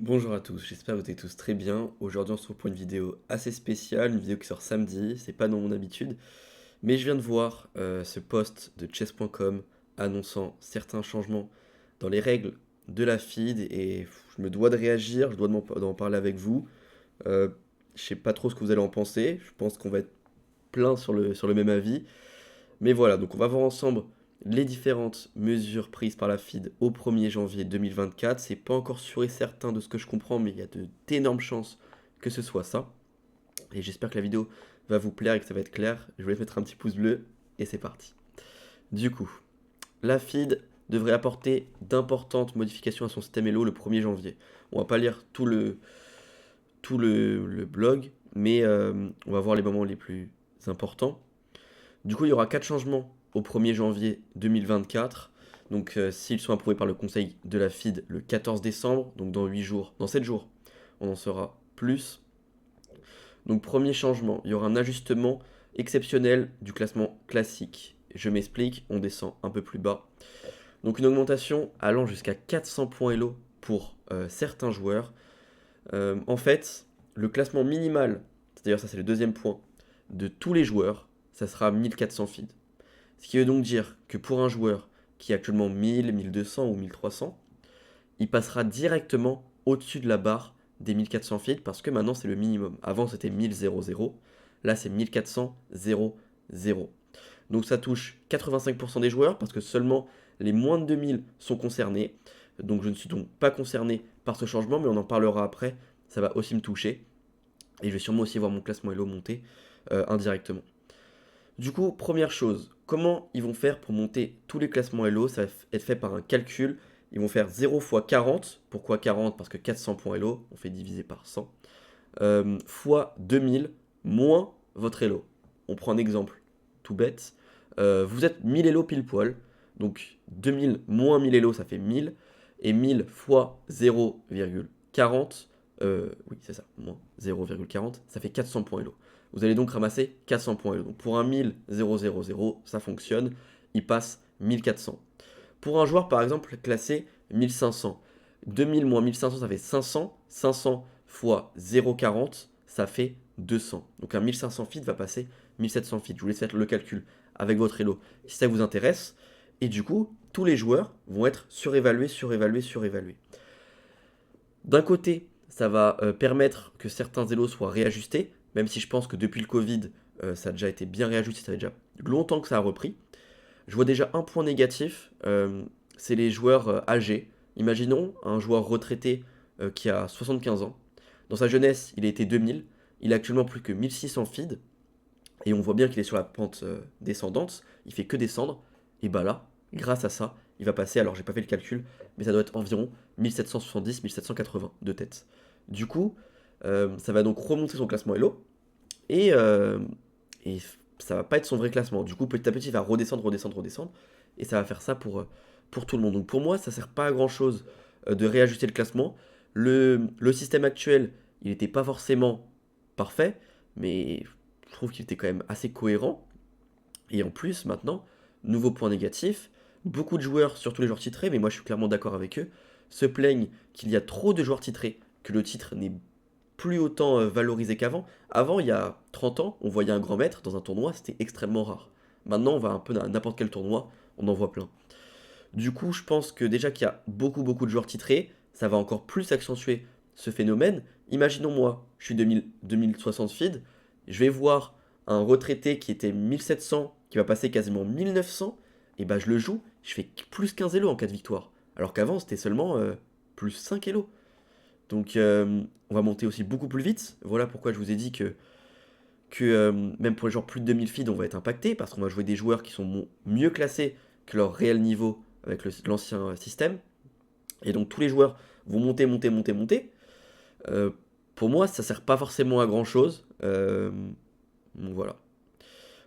Bonjour à tous, j'espère que vous allez tous très bien. Aujourd'hui, on se retrouve pour une vidéo assez spéciale, une vidéo qui sort samedi, c'est pas dans mon habitude, mais je viens de voir ce post de chess.com annonçant certains changements dans les règles de la feed et je me dois de réagir, je dois d'en parler avec vous. Euh, je sais pas trop ce que vous allez en penser, je pense qu'on va être plein sur le même avis. Mais voilà, donc on va voir ensemble les différentes mesures prises par la FID au 1er janvier 2024. C'est pas encore sûr et certain de ce que je comprends, mais il y a d'énormes chances que ce soit ça. Et j'espère que la vidéo va vous plaire et que ça va être clair. Je vous laisse mettre un petit pouce bleu et c'est parti. Du coup, la FID devrait apporter d'importantes modifications à son système Elo le 1er janvier. On va pas lire tout le blog, mais on va voir les moments les plus importants. Du coup, il y aura 4 changements au 1er janvier 2024. Donc, s'ils sont approuvés par le conseil de la FID le 14 décembre, donc dans 8 jours, dans 7 jours, on en saura plus. Donc, premier changement, il y aura un ajustement exceptionnel du classement classique. Je m'explique, on descend un peu plus bas. Donc, une augmentation allant jusqu'à 400 points Elo pour certains joueurs. En fait, le classement minimal, c'est-à-dire ça c'est le deuxième point, de tous les joueurs, ça sera 1400 feeds. Ce qui veut donc dire que pour un joueur qui est actuellement 1000, 1200 ou 1300, il passera directement au-dessus de la barre des 1400 feeds parce que maintenant c'est le minimum. Avant c'était 1000, là c'est 1400, Donc ça touche 85% des joueurs parce que seulement les moins de 2000 sont concernés. Donc je ne suis donc pas concerné par ce changement, mais on en parlera après. Ça va aussi me toucher. Et je vais sûrement aussi voir mon classement Elo monter indirectement. Du coup, première chose, comment ils vont faire pour monter tous les classements Elo? Ça va être fait par un calcul. Ils vont faire 0 fois 40. Pourquoi 40? Parce que 400 points Elo, on fait diviser par 100. Fois 2000 moins votre Elo. On prend un exemple tout bête. Vous êtes 1000 Elo pile poil. Donc 2000 moins 1000 Elo, ça fait 1000. Et 1000 fois 0,40, oui c'est ça, moins 0,40, ça fait 400 points Elo. Vous allez donc ramasser 400 points Elo. Donc pour un 1000, ça fonctionne. Il passe 1400. Pour un joueur par exemple classé 1500, 2000 moins 1500 ça fait 500. 500 fois 0,40 ça fait 200. Donc un 1500 feet va passer 1700 feet. Je vous laisse faire le calcul avec votre Elo si ça vous intéresse. Et du coup, tous les joueurs vont être surévalués, surévalués, surévalués. D'un côté, ça va permettre que certains Elos soient réajustés, même si je pense que depuis le Covid, ça a déjà été bien réajusté, ça fait déjà longtemps que ça a repris. Je vois déjà un point négatif, c'est les joueurs âgés. Imaginons un joueur retraité qui a 75 ans. Dans sa jeunesse, il a été 2000. Il a actuellement plus que 1600 feeds. Et on voit bien qu'il est sur la pente descendante. Il fait que descendre. Et bah là, grâce à ça, il va passer, alors j'ai pas fait le calcul, mais ça doit être environ 1770, 1780 de tête. Du coup, ça va donc remonter son classement Elo. Et, et ça va pas être son vrai classement. Du coup, petit à petit, il va redescendre, redescendre, redescendre. Et ça va faire ça pour tout le monde. Donc pour moi, ça sert pas à grand chose de réajuster le classement. Le système actuel, il n'était pas forcément parfait, mais je trouve qu'il était quand même assez cohérent. Et en plus, maintenant, nouveau point négatif, beaucoup de joueurs, surtout les joueurs titrés, mais moi je suis clairement d'accord avec eux, se plaignent qu'il y a trop de joueurs titrés, que le titre n'est plus autant valorisé qu'avant. Avant, il y a 30 ans, on voyait un grand maître dans un tournoi, c'était extrêmement rare. Maintenant, on va un peu dans n'importe quel tournoi, on en voit plein. Du coup, je pense que déjà qu'il y a beaucoup, beaucoup de joueurs titrés, ça va encore plus accentuer ce phénomène. Imaginons moi, je suis 2060 feed, je vais voir un retraité qui était 1700, qui va passer quasiment 1900, et bah je le joue, je fais plus 15 elo en cas de victoire. Alors qu'avant, c'était seulement plus 5 elo. Donc on va monter aussi beaucoup plus vite. Voilà pourquoi je vous ai dit que même pour les joueurs plus de 2000 feeds, on va être impacté parce qu'on va jouer des joueurs qui sont mieux classés que leur réel niveau avec l'ancien système. Et donc tous les joueurs vont monter, monter, monter, monter. Euh, pour moi, ça sert pas forcément à grand chose. Donc voilà.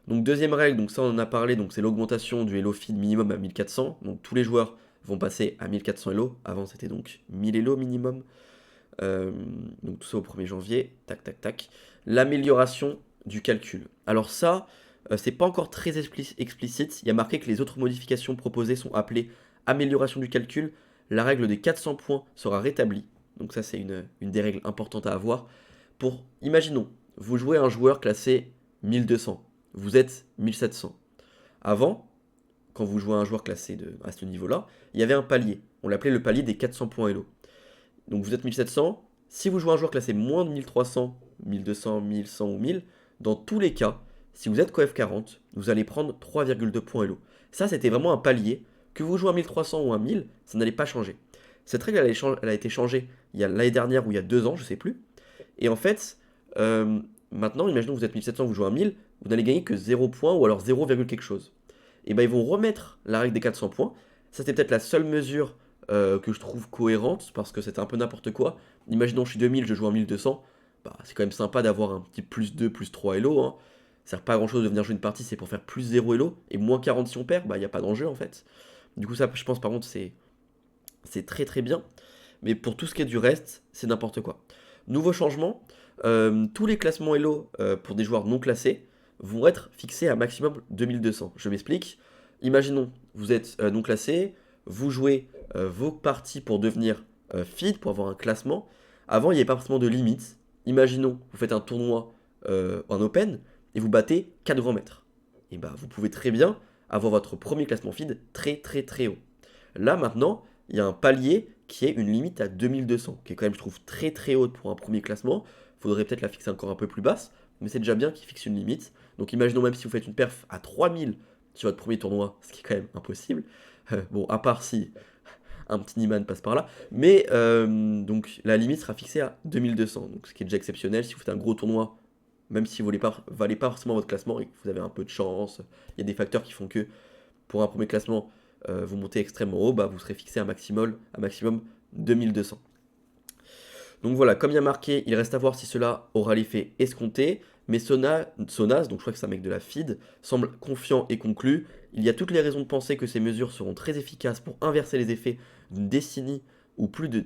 Donc deuxième règle, donc ça on en a parlé, donc c'est l'augmentation du Elo feed minimum à 1400. Donc tous les joueurs vont passer à 1400 Elo. Avant c'était donc 1000 Elo minimum. Euh, donc tout ça au 1er janvier, tac tac tac. L'amélioration du calcul. Alors ça, c'est pas encore très explicite. Il y a marqué que les autres modifications proposées sont appelées amélioration du calcul. La règle des 400 points sera rétablie. Donc ça, c'est une des règles importantes à avoir. Imaginons, vous jouez un joueur classé 1200, vous êtes 1700. Avant, quand vous jouez un joueur classé à ce niveau-là, il y avait un palier. On l'appelait le palier des 400 points Elo. Donc vous êtes 1700. Si vous jouez un joueur classé moins de 1300, 1200, 1100 ou 1000, dans tous les cas, si vous êtes coef 40, vous allez prendre 3,2 points Elo. Ça, c'était vraiment un palier. Que vous jouez à 1300 ou à 1000, ça n'allait pas changer. Cette règle, elle a été changée il y a l'année dernière ou il y a 2 ans, je ne sais plus. Et en fait, maintenant, imaginons que vous êtes 1700, vous jouez à 1000, vous n'allez gagner que 0 points ou alors 0, quelque chose. Et ben ils vont remettre la règle des 400 points. Ça, c'était peut-être la seule mesure que je trouve cohérente, parce que c'était un peu n'importe quoi. Imaginons je suis 2000, je joue à 1200, bah, c'est quand même sympa d'avoir un petit plus 2, plus 3 Elo. Hein. Ça sert pas à grand chose de venir jouer une partie, c'est pour faire plus 0 Elo, et moins 40 si on perd, bah il n'y a pas d'enjeu en fait. Du coup ça, je pense par contre, c'est très très bien. Mais pour tout ce qui est du reste, c'est n'importe quoi. Nouveau changement, tous les classements Elo pour des joueurs non classés vont être fixés à maximum 2200. Je m'explique. Imaginons, vous êtes non classé, vous jouez vos parties pour devenir feed, pour avoir un classement. Avant, il n'y avait pas forcément de limite. Imaginons, vous faites un tournoi en open et vous battez 4 grands maîtres. Et bah, vous pouvez très bien avoir votre premier classement feed très très très haut. Là maintenant, il y a un palier qui est une limite à 2200, qui est quand même, je trouve, très très haute pour un premier classement. Il faudrait peut-être la fixer encore un peu plus basse, mais c'est déjà bien qu'il fixe une limite. Donc imaginons même si vous faites une perf à 3000 sur votre premier tournoi, ce qui est quand même impossible. Bon, à part si un petit Niman passe par là. Mais donc la limite sera fixée à 2200, donc ce qui est déjà exceptionnel. Si vous faites un gros tournoi, même si vous ne valez pas forcément votre classement et que vous avez un peu de chance, il y a des facteurs qui font que pour un premier classement, vous montez extrêmement haut, bah, vous serez fixé à maximum 2200. Donc voilà, comme il y a marqué, il reste à voir si cela aura l'effet escompté, mais Sonas, donc je crois que c'est un mec de la FID, semble confiant et conclu. Il y a toutes les raisons de penser que ces mesures seront très efficaces pour inverser les effets d'une décennie ou plus de,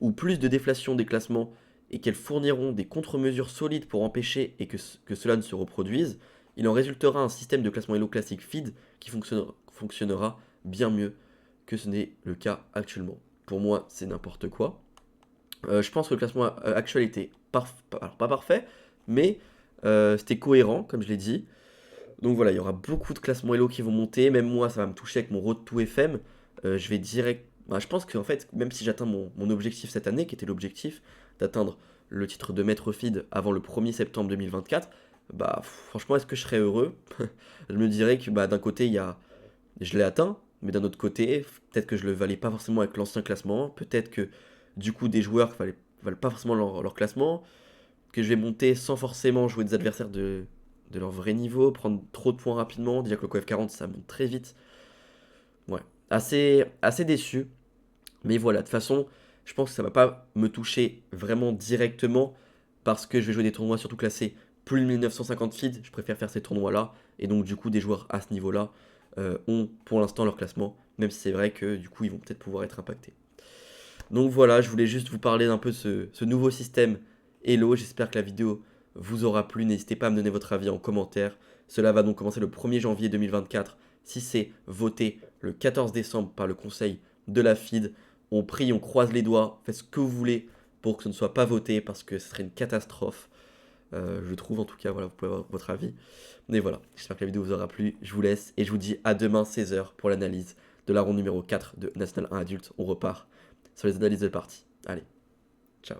ou plus de déflation des classements et qu'elles fourniront des contre-mesures solides pour empêcher et que cela ne se reproduise. Il en résultera un système de classement Elo classique FID qui fonctionnera bien mieux que ce n'est le cas actuellement. Pour moi, c'est n'importe quoi. Je pense que le classement actuel était alors pas parfait, mais c'était cohérent, comme je l'ai dit. Donc voilà, il y aura beaucoup de classements Elo qui vont monter. Même moi, ça va me toucher avec mon Road to FM. Je vais direct. Bah, je pense qu'en fait, même si j'atteins mon objectif cette année, qui était l'objectif d'atteindre le titre de maître feed avant le 1er septembre 2024, bah franchement, est-ce que je serais heureux? Je me dirais que bah, d'un côté, je l'ai atteint, mais d'un autre côté, peut-être que je le valais pas forcément avec l'ancien classement. Peut-être que du coup, des joueurs ne valent pas forcément leur classement, que je vais monter sans forcément jouer des adversaires de leur vrai niveau, prendre trop de points rapidement. Déjà que le coef 40, ça monte très vite. Ouais, assez déçu. Mais voilà, de toute façon, je pense que ça va pas me toucher vraiment directement parce que je vais jouer des tournois surtout classés plus de 1950 feeds. Je préfère faire ces tournois-là. Et donc, du coup, des joueurs à ce niveau-là ont pour l'instant leur classement, même si c'est vrai que du coup, ils vont peut-être pouvoir être impactés. Donc voilà, je voulais juste vous parler d'un peu de ce nouveau système Elo. J'espère que la vidéo vous aura plu. N'hésitez pas à me donner votre avis en commentaire. Cela va donc commencer le 1er janvier 2024. Si c'est voté le 14 décembre par le conseil de la FID, on prie, on croise les doigts, faites ce que vous voulez pour que ce ne soit pas voté parce que ce serait une catastrophe. Je trouve en tout cas, voilà, vous pouvez avoir votre avis. Mais voilà, j'espère que la vidéo vous aura plu. Je vous laisse et je vous dis à demain 16h pour l'analyse de la ronde numéro 4 de National 1 adulte. On repart sur les analyses de partie. Allez, ciao.